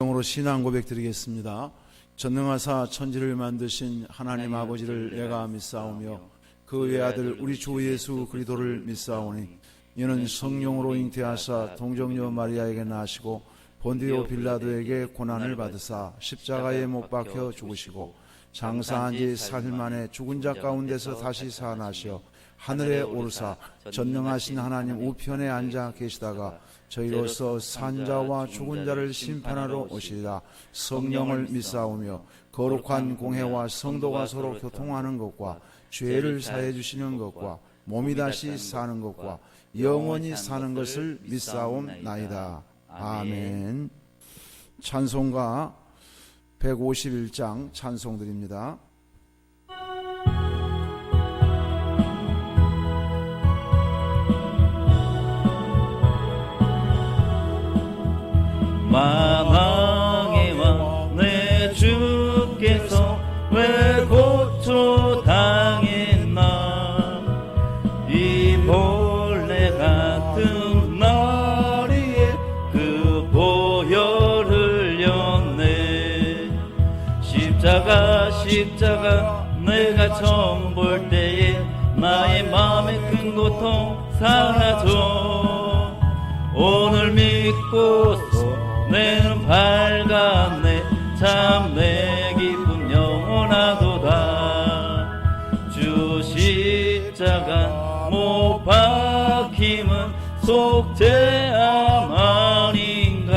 으로 신앙 고백 드리겠습니다. 전능하사 천지를 만드신 하나님 아버지를 내가 믿사오며 그 외아들 우리 주 예수 그리스도를 믿사오니 이는 성령으로 잉태하사 동정녀 마리아에게 나시고 본디오 빌라도에게 고난을 받으사 십자가에 못 박혀 죽으시고 장사한 지 사흘 만에 죽은 자 가운데서 다시 살아나시어 하늘에 오르사 전능하신 하나님 우편에 앉아 계시다가 저희로서 산자와 죽은 자를 심판하러 오시리라. 성령을 믿사오며 거룩한 공회와 성도가 서로 교통하는 것과 죄를 사해 주시는 것과 몸이 다시 사는 것과 영원히 사는 것을 믿사옵나이다. 아멘. 찬송가 151장 찬송드립니다. 만왕의 왕 내 주께서 왜 고초 당했나. 이 본래 같은 날이에 그 보혈 흘렸네. 십자가 내가 처음 볼 때에 나의 마음의 큰 고통 사라져. 오늘 믿고서 내는 밝았네. 참 내 기쁨 영원하도다. 주 십자가 못 박힘은 속죄함 아닌가.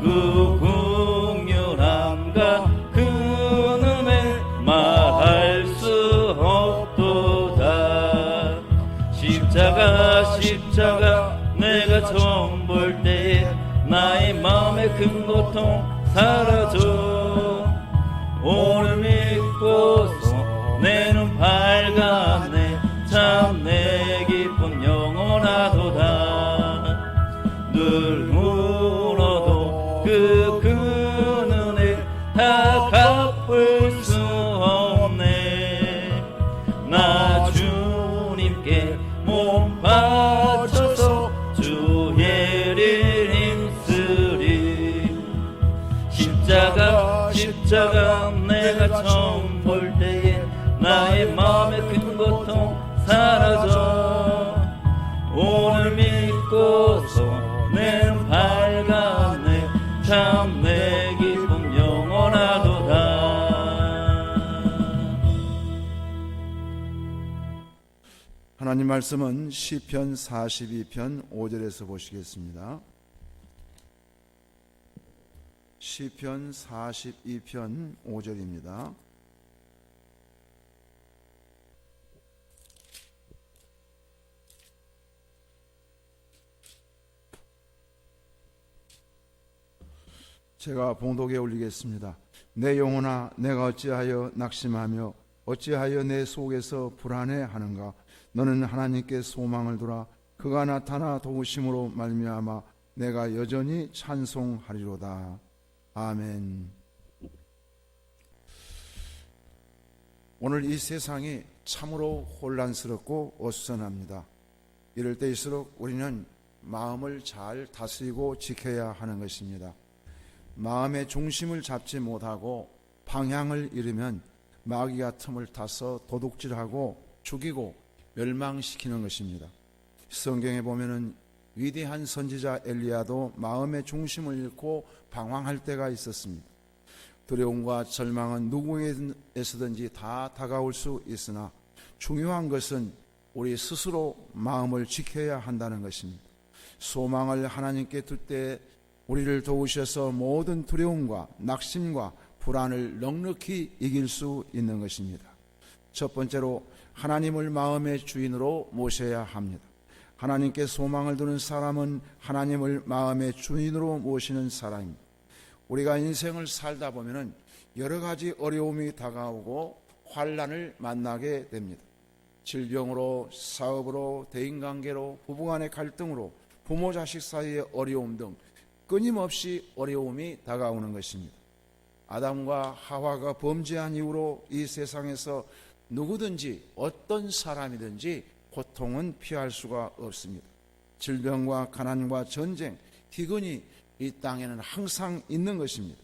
그 국률함과 그 은혜 말할 수 없도다. 십자가 내가 처음 볼 때에 나의 마음의 큰 고통 사라져. 오늘 믿고서 내 눈 밝았네. 참 내 기쁨 영원하도다. 늘 울어도 그 은혜 다 갚을 수 없네. 나 주님께 몸 바쳐서 주 예를 힘쓰리. 십자가 내가 처음 볼 때에 나의 마음의 큰 고통 사라져. 오늘 믿고서 내 밝았네. 참 내 기쁨 영원하도다. 하나님 말씀은 시편 42편 5절에서 보시겠습니다. 시편 42편 5절입니다. 제가 봉독에 올리겠습니다. 내 영혼아 내가 어찌하여 낙심하며 어찌하여 내 속에서 불안해하는가. 너는 하나님께 소망을 두라. 그가 나타나 도우심으로 말미암아 내가 여전히 찬송하리로다. 아멘. 오늘 이 세상이 참으로 혼란스럽고 어수선합니다. 이럴 때일수록 우리는 마음을 잘 다스리고 지켜야 하는 것입니다. 마음의 중심을 잡지 못하고 방향을 잃으면 마귀가 틈을 타서 도둑질하고 죽이고 멸망시키는 것입니다. 성경에 보면은 위대한 선지자 엘리야도 마음의 중심을 잃고 방황할 때가 있었습니다. 두려움과 절망은 누구에서든지 다 다가올 수 있으나 중요한 것은 우리 스스로 마음을 지켜야 한다는 것입니다. 소망을 하나님께 둘 때 우리를 도우셔서 모든 두려움과 낙심과 불안을 넉넉히 이길 수 있는 것입니다. 첫 번째로 하나님을 마음의 주인으로 모셔야 합니다. 하나님께 소망을 두는 사람은 하나님을 마음의 주인으로 모시는 사람입니다. 우리가 인생을 살다 보면 여러 가지 어려움이 다가오고 환난을 만나게 됩니다. 질병으로, 사업으로, 대인관계로, 부부간의 갈등으로, 부모 자식 사이의 어려움 등 끊임없이 어려움이 다가오는 것입니다. 아담과 하와가 범죄한 이후로 이 세상에서 누구든지 어떤 사람이든지 고통은 피할 수가 없습니다. 질병과 가난과 전쟁, 기근이 이 땅에는 항상 있는 것입니다.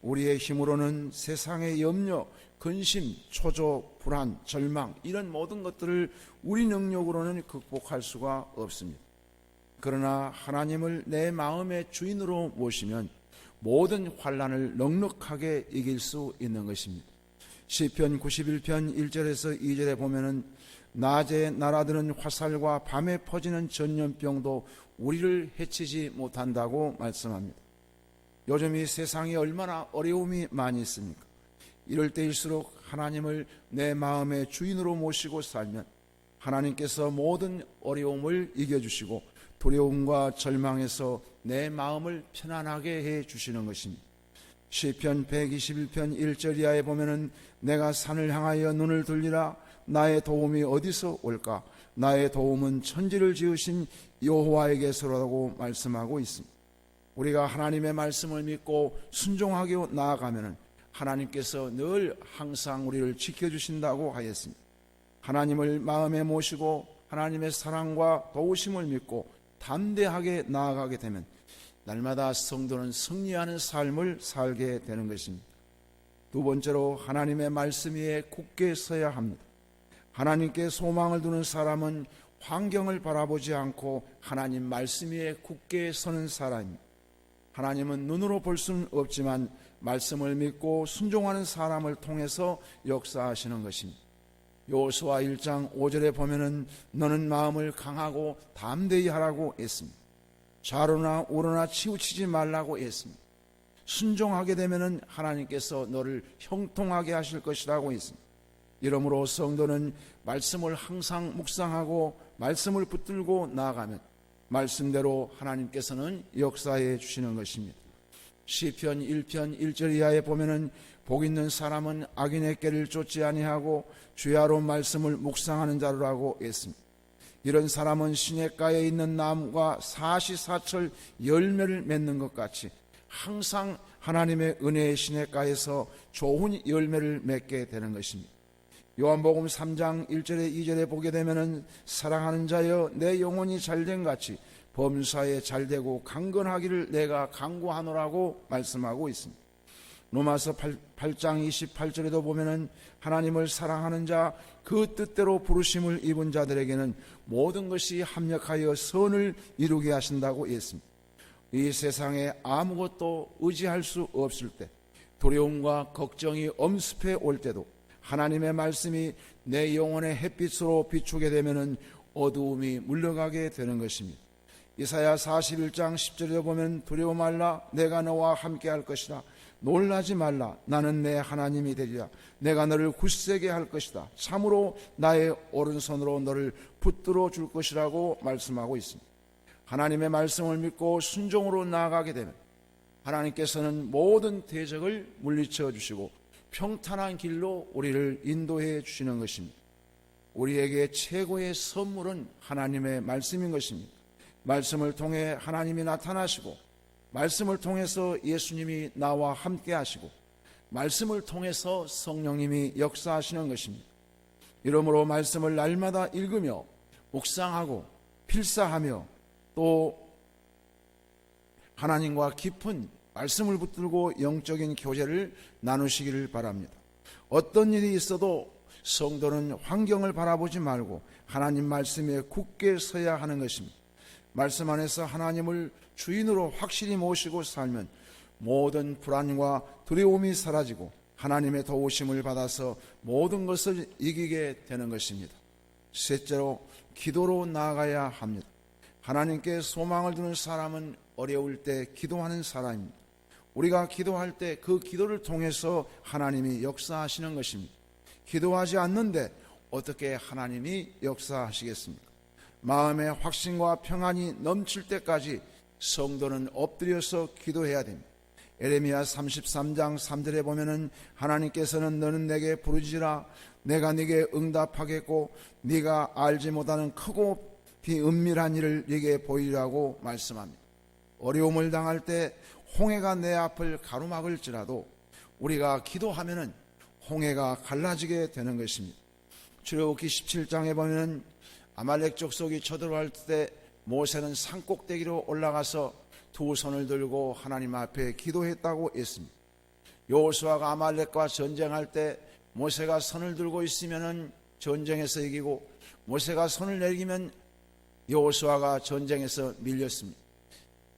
우리의 힘으로는 세상의 염려, 근심, 초조, 불안, 절망 이런 모든 것들을 우리 능력으로는 극복할 수가 없습니다. 그러나 하나님을 내 마음의 주인으로 모시면 모든 환난을 넉넉하게 이길 수 있는 것입니다. 시편 91편 1절에서 2절에 보면은 낮에 날아드는 화살과 밤에 퍼지는 전염병도 우리를 해치지 못한다고 말씀합니다. 요즘 이 세상에 얼마나 어려움이 많이 있습니까? 이럴 때일수록 하나님을 내 마음의 주인으로 모시고 살면 하나님께서 모든 어려움을 이겨주시고 두려움과 절망에서 내 마음을 편안하게 해주시는 것입니다. 시편 121편 1절 이하에 보면은 내가 산을 향하여 눈을 돌리라 나의 도움이 어디서 올까? 나의 도움은 천지를 지으신 여호와에게서라고 말씀하고 있습니다. 우리가 하나님의 말씀을 믿고 순종하게 나아가면 하나님께서 늘 항상 우리를 지켜주신다고 하였습니다. 하나님을 마음에 모시고 하나님의 사랑과 도우심을 믿고 담대하게 나아가게 되면 날마다 성도는 승리하는 삶을 살게 되는 것입니다. 두 번째로 하나님의 말씀 위에 굳게 서야 합니다. 하나님께 소망을 두는 사람은 환경을 바라보지 않고 하나님 말씀 위에 굳게 서는 사람입니다. 하나님은 눈으로 볼 수는 없지만 말씀을 믿고 순종하는 사람을 통해서 역사하시는 것입니다. 여호수아 1장 5절에 보면은 너는 마음을 강하고 담대히 하라고 했습니다. 좌로나 우로나 치우치지 말라고 했습니다. 순종하게 되면은 하나님께서 너를 형통하게 하실 것이라고 했습니다. 이러므로 성도는 말씀을 항상 묵상하고 말씀을 붙들고 나아가면 말씀대로 하나님께서는 역사해 주시는 것입니다. 시편 1편 1절 이하에 보면은 복 있는 사람은 악인의 길을 쫓지 아니하고 주야로 말씀을 묵상하는 자라고 했습니다. 이런 사람은 시냇가에 있는 나무가 사시사철 열매를 맺는 것 같이 항상 하나님의 은혜의 시냇가에서 좋은 열매를 맺게 되는 것입니다. 요한복음 3장 1절에 2절에 보게 되면은 사랑하는 자여 내 영혼이 잘된 같이 범사에 잘되고 강건하기를 내가 간구하노라고 말씀하고 있습니다. 로마서 8장 28절에도 보면은 하나님을 사랑하는 자 그 뜻대로 부르심을 입은 자들에게는 모든 것이 합력하여 선을 이루게 하신다고 했습니다. 이 세상에 아무것도 의지할 수 없을 때 두려움과 걱정이 엄습해 올 때도 하나님의 말씀이 내 영혼의 햇빛으로 비추게 되면은 어두움이 물러가게 되는 것입니다. 이사야 41장 10절에 보면 두려워 말라 내가 너와 함께 할 것이다. 놀라지 말라 나는 내 하나님이 되리라. 내가 너를 굳세게 할 것이다. 참으로 나의 오른손으로 너를 붙들어 줄 것이라고 말씀하고 있습니다. 하나님의 말씀을 믿고 순종으로 나아가게 되면 하나님께서는 모든 대적을 물리쳐 주시고 평탄한 길로 우리를 인도해 주시는 것입니다. 우리에게 최고의 선물은 하나님의 말씀인 것입니다. 말씀을 통해 하나님이 나타나시고 말씀을 통해서 예수님이 나와 함께 하시고 말씀을 통해서 성령님이 역사하시는 것입니다. 이러므로 말씀을 날마다 읽으며 묵상하고 필사하며 또 하나님과 깊은 말씀을 붙들고 영적인 교제를 나누시기를 바랍니다. 어떤 일이 있어도 성도는 환경을 바라보지 말고 하나님 말씀에 굳게 서야 하는 것입니다. 말씀 안에서 하나님을 주인으로 확실히 모시고 살면 모든 불안과 두려움이 사라지고 하나님의 도우심을 받아서 모든 것을 이기게 되는 것입니다. 셋째로 기도로 나아가야 합니다. 하나님께 소망을 두는 사람은 어려울 때 기도하는 사람입니다. 우리가 기도할 때 그 기도를 통해서 하나님이 역사하시는 것입니다. 기도하지 않는데 어떻게 하나님이 역사하시겠습니까? 마음의 확신과 평안이 넘칠 때까지 성도는 엎드려서 기도해야 됩니다. 에레미야 33장 3절에 보면은 하나님께서는 너는 내게 부르짖으라 내가 네게 응답하겠고 네가 알지 못하는 크고 비은밀한 일을 네게 보이리라고 말씀합니다. 어려움을 당할 때 홍해가 내 앞을 가로막을지라도 우리가 기도하면은 홍해가 갈라지게 되는 것입니다. 출애굽기 17장에 보면은 아말렉 족속이 쳐들어갈 때 모세는 산꼭대기로 올라가서 두 손을 들고 하나님 앞에 기도했다고 했습니다. 여호수아가 아말렉과 전쟁할 때 모세가 손을 들고 있으면은 전쟁에서 이기고, 모세가 손을 내리면 여호수아가 전쟁에서 밀렸습니다.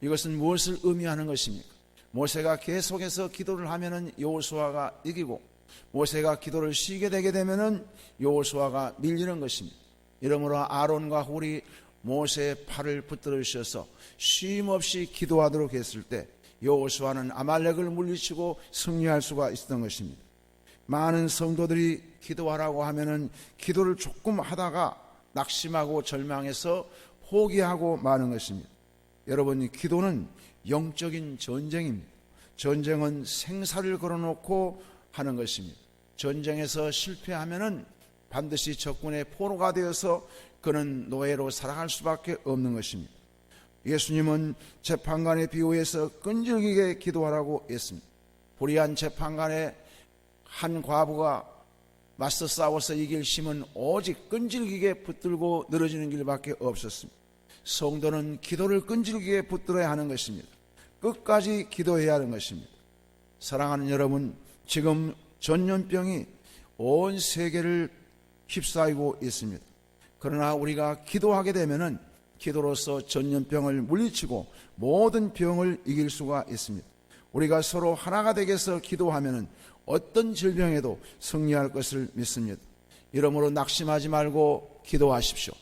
이것은 무엇을 의미하는 것입니까? 모세가 계속해서 기도를 하면은 여호수아가 이기고, 모세가 기도를 쉬게 되게 되면은 여호수아가 밀리는 것입니다. 이러므로 아론과 훌이 모세의 팔을 붙들어 주셔서 쉼 없이 기도하도록 했을 때 여호수아는 아말렉을 물리치고 승리할 수가 있었던 것입니다. 많은 성도들이 기도하라고 하면은 기도를 조금 하다가 낙심하고 절망해서 포기하고 마는 것입니다. 여러분, 기도는 영적인 전쟁입니다. 전쟁은 생사를 걸어놓고 하는 것입니다. 전쟁에서 실패하면은 반드시 적군의 포로가 되어서 그는 노예로 살아갈 수밖에 없는 것입니다. 예수님은 재판관의 비유에서 끈질기게 기도하라고 했습니다. 불의한 재판관에 한 과부가 맞서 싸워서 이길 힘은 오직 끈질기게 붙들고 늘어지는 길밖에 없었습니다. 성도는 기도를 끈질기게 붙들어야 하는 것입니다. 끝까지 기도해야 하는 것입니다. 사랑하는 여러분, 지금 전염병이 온 세계를 휩싸이고 있습니다. 그러나 우리가 기도하게 되면은 기도로서 전염병을 물리치고 모든 병을 이길 수가 있습니다. 우리가 서로 하나가 되게서 기도하면은 어떤 질병에도 승리할 것을 믿습니다. 이러므로 낙심하지 말고 기도하십시오.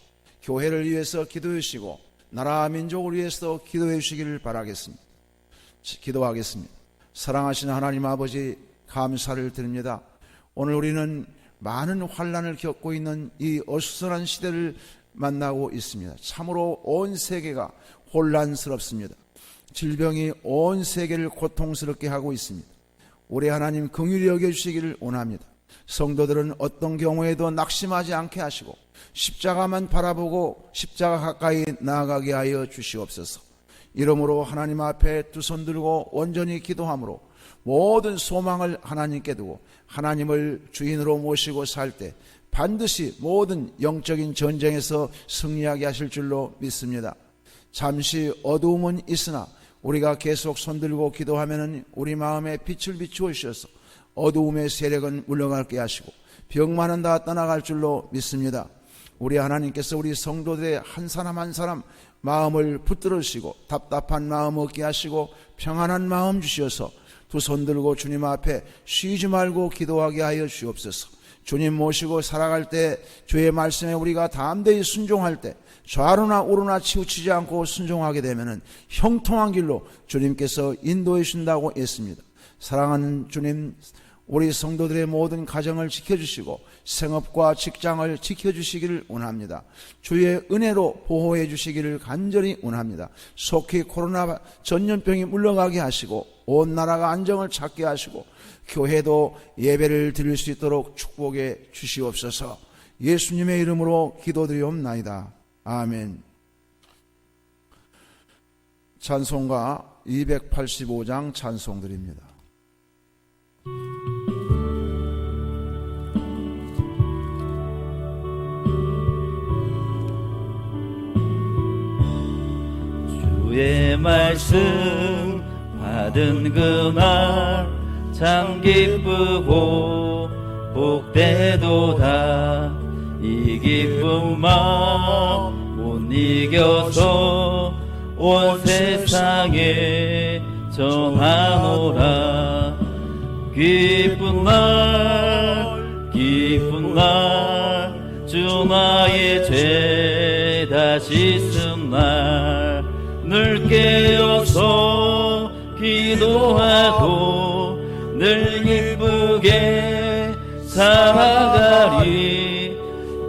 교회를 위해서 기도해 주시고 나라 민족을 위해서 기도해 주시기를 바라겠습니다. 기도하겠습니다. 사랑하시는 하나님 아버지, 감사를 드립니다. 오늘 우리는 많은 환난을 겪고 있는 이 어수선한 시대를 만나고 있습니다. 참으로 온 세계가 혼란스럽습니다. 질병이 온 세계를 고통스럽게 하고 있습니다. 우리 하나님 긍휼히 여겨주시기를 원합니다. 성도들은 어떤 경우에도 낙심하지 않게 하시고 십자가만 바라보고 십자가 가까이 나아가게 하여 주시옵소서. 이러므로 하나님 앞에 두 손 들고 온전히 기도함으로 모든 소망을 하나님께 두고 하나님을 주인으로 모시고 살 때 반드시 모든 영적인 전쟁에서 승리하게 하실 줄로 믿습니다. 잠시 어두움은 있으나 우리가 계속 손들고 기도하면 우리 마음에 빛을 비추어 주셔서 어두움의 세력은 물러가게 하시고 병만은 다 떠나갈 줄로 믿습니다. 우리 하나님께서 우리 성도들의 한 사람 한 사람 마음을 붙들어 주시고 답답한 마음 얻게 하시고 평안한 마음 주셔서 두 손 들고 주님 앞에 쉬지 말고 기도하게 하여 주옵소서. 주님 모시고 살아갈 때 주의 말씀에 우리가 담대히 순종할 때 좌로나 우로나 치우치지 않고 순종하게 되면은 형통한 길로 주님께서 인도해 주신다고 했습니다. 사랑하는 주님, 우리 성도들의 모든 가정을 지켜주시고 생업과 직장을 지켜주시기를 원합니다. 주의 은혜로 보호해 주시기를 간절히 원합니다. 속히 코로나 전염병이 물러가게 하시고 온 나라가 안정을 찾게 하시고 교회도 예배를 드릴 수 있도록 축복해 주시옵소서. 예수님의 이름으로 기도드리옵나이다. 아멘. 찬송가 285장 찬송드립니다. 주의 말씀 받은 그날 참 기쁘고 복되도다. 이 기쁜 마음 못 이겨서 온 세상에 전하노라. 기쁜 날 기쁜 날 주 나의 죄 다 씻은 날 늘 깨어서 기도하고 늘 기쁘게 살아가리.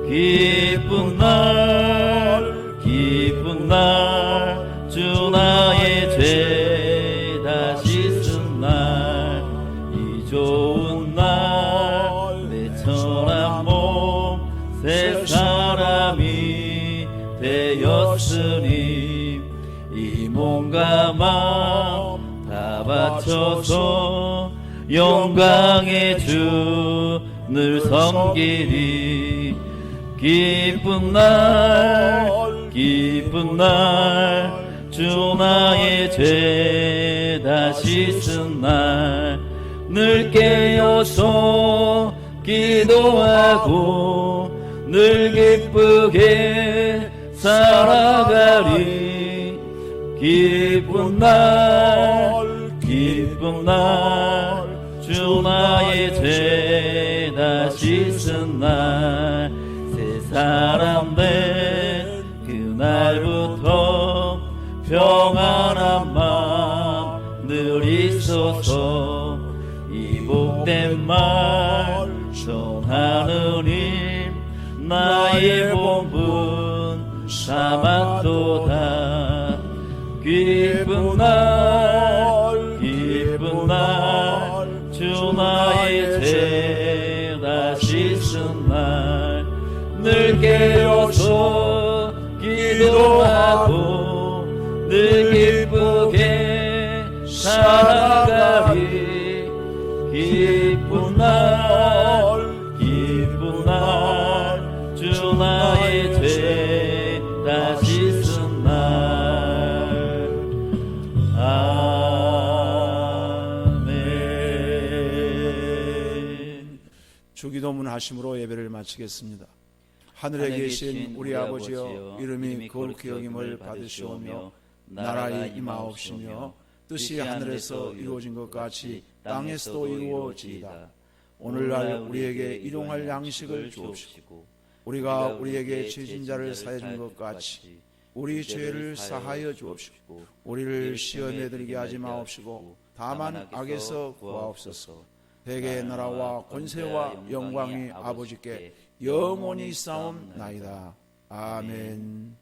기쁜 날 기쁜 날 주 나의 죄 다 씻은 날 이 좋은 날 내 천한 몸 새 사람이 되었으니 이 몸과 마음 다 바쳐서 영광의 주를 섬기리. 기쁜 날 기쁜 날 주 나의 죄 다시 쓴 날 늘 깨어서 기도하고 늘 기쁘게 살아가리. 기쁜 날 기쁜 날 주 나의 죄 다시 쓴 날 새 사람 된 그날부터 평안한 마음 늘 있어서 이 복된 말 전하느님 나의 본분 삼았도다. 기쁜 날 기쁜 날 주 나의 죄 다시 쓴 날 늘 깨어서 기도하고 늘 기쁘게 살아가리. 기쁜 날 기쁜 날 주 나의 죄 다시 쓴 날. 아멘. 주기도문 하심으로 예배를 마치겠습니다. 하늘에 계신 우리 아버지여, 이름이 거룩히 여김을 받으시오며 나라의 임하옵시며 뜻이 하늘에서 이루어진 것 같이 땅에서도 이루어지이다. 오늘날 우리에게 일용할 양식을 주옵시고 우리가 우리에게 죄진 자를 사해 준 것 같이 우리 죄를 사하여 주옵시고 우리를 시험에 들게 하지 마옵시고 다만 악에서 구하옵소서. 대개의 나라와 권세와 영광이 아버지께 영원히 싸움나이다. 아멘.